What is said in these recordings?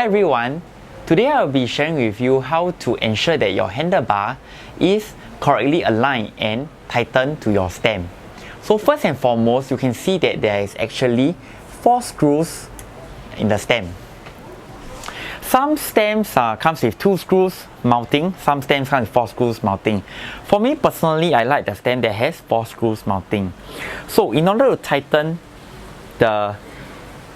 Hi everyone, today I'll be sharing with you how to ensure that your handlebar is correctly aligned and tightened to your stem. So first and foremost, you can see that there is actually 4 screws in the stem. Some stems comes with 2 screws mounting, some stems come with 4 screws mounting. For me personally, I like the stem that has 4 screws mounting. So in order to tighten the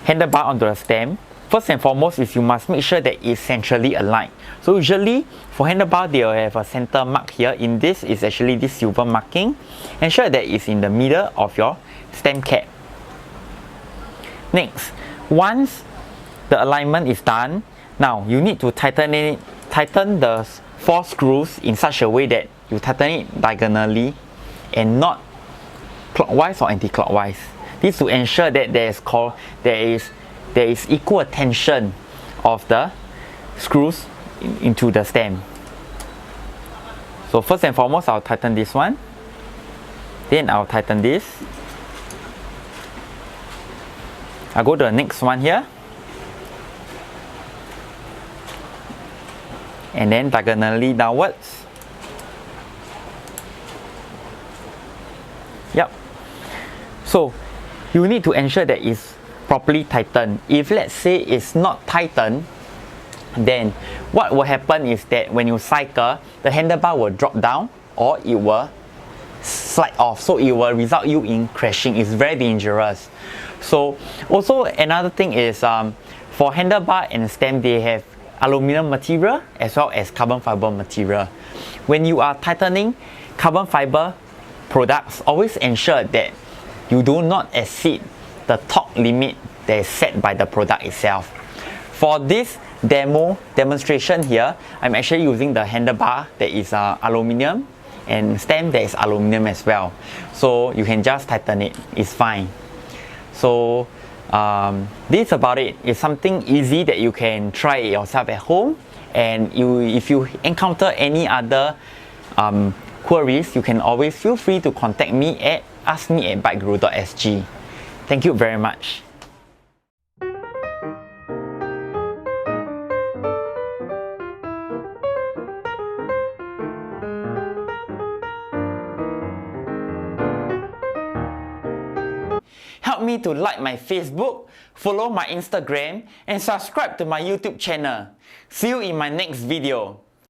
handlebar onto the stem, first and foremost is you must make sure that it's centrally aligned. So usually for handlebar, they will have a center mark here. In this is actually this silver marking. Ensure that it's in the middle of your stem cap. Next, once the alignment is done, now you need to tighten the 4 screws in such a way that you tighten it diagonally and not clockwise or anti-clockwise. This to ensure that there is equal tension of the screws into the stem. So first and foremost, I'll tighten this one. Then I'll tighten this. I'll go to the next one here. And then diagonally downwards. Yep. So you need to ensure that it's properly tightened. If let's say it's not tightened, then what will happen is that when you cycle, the handlebar will drop down or it will slide off. So it will result you in crashing. It's very dangerous. So also another thing is for handlebar and stem, they have aluminum material as well as carbon fiber material. When you are tightening carbon fiber products, always ensure that you do not exceed the torque limit that is set by the product itself. For this demonstration here, I'm actually using the handlebar that is aluminum and stem that is aluminum as well. So you can just tighten it, it's fine. So this is about it. It's something easy that you can try it yourself at home. And if you encounter any other queries, you can always feel free to contact me at askme@bikeguru.sg. Thank you very much. Help me to like my Facebook, follow my Instagram, and subscribe to my YouTube channel. See you in my next video.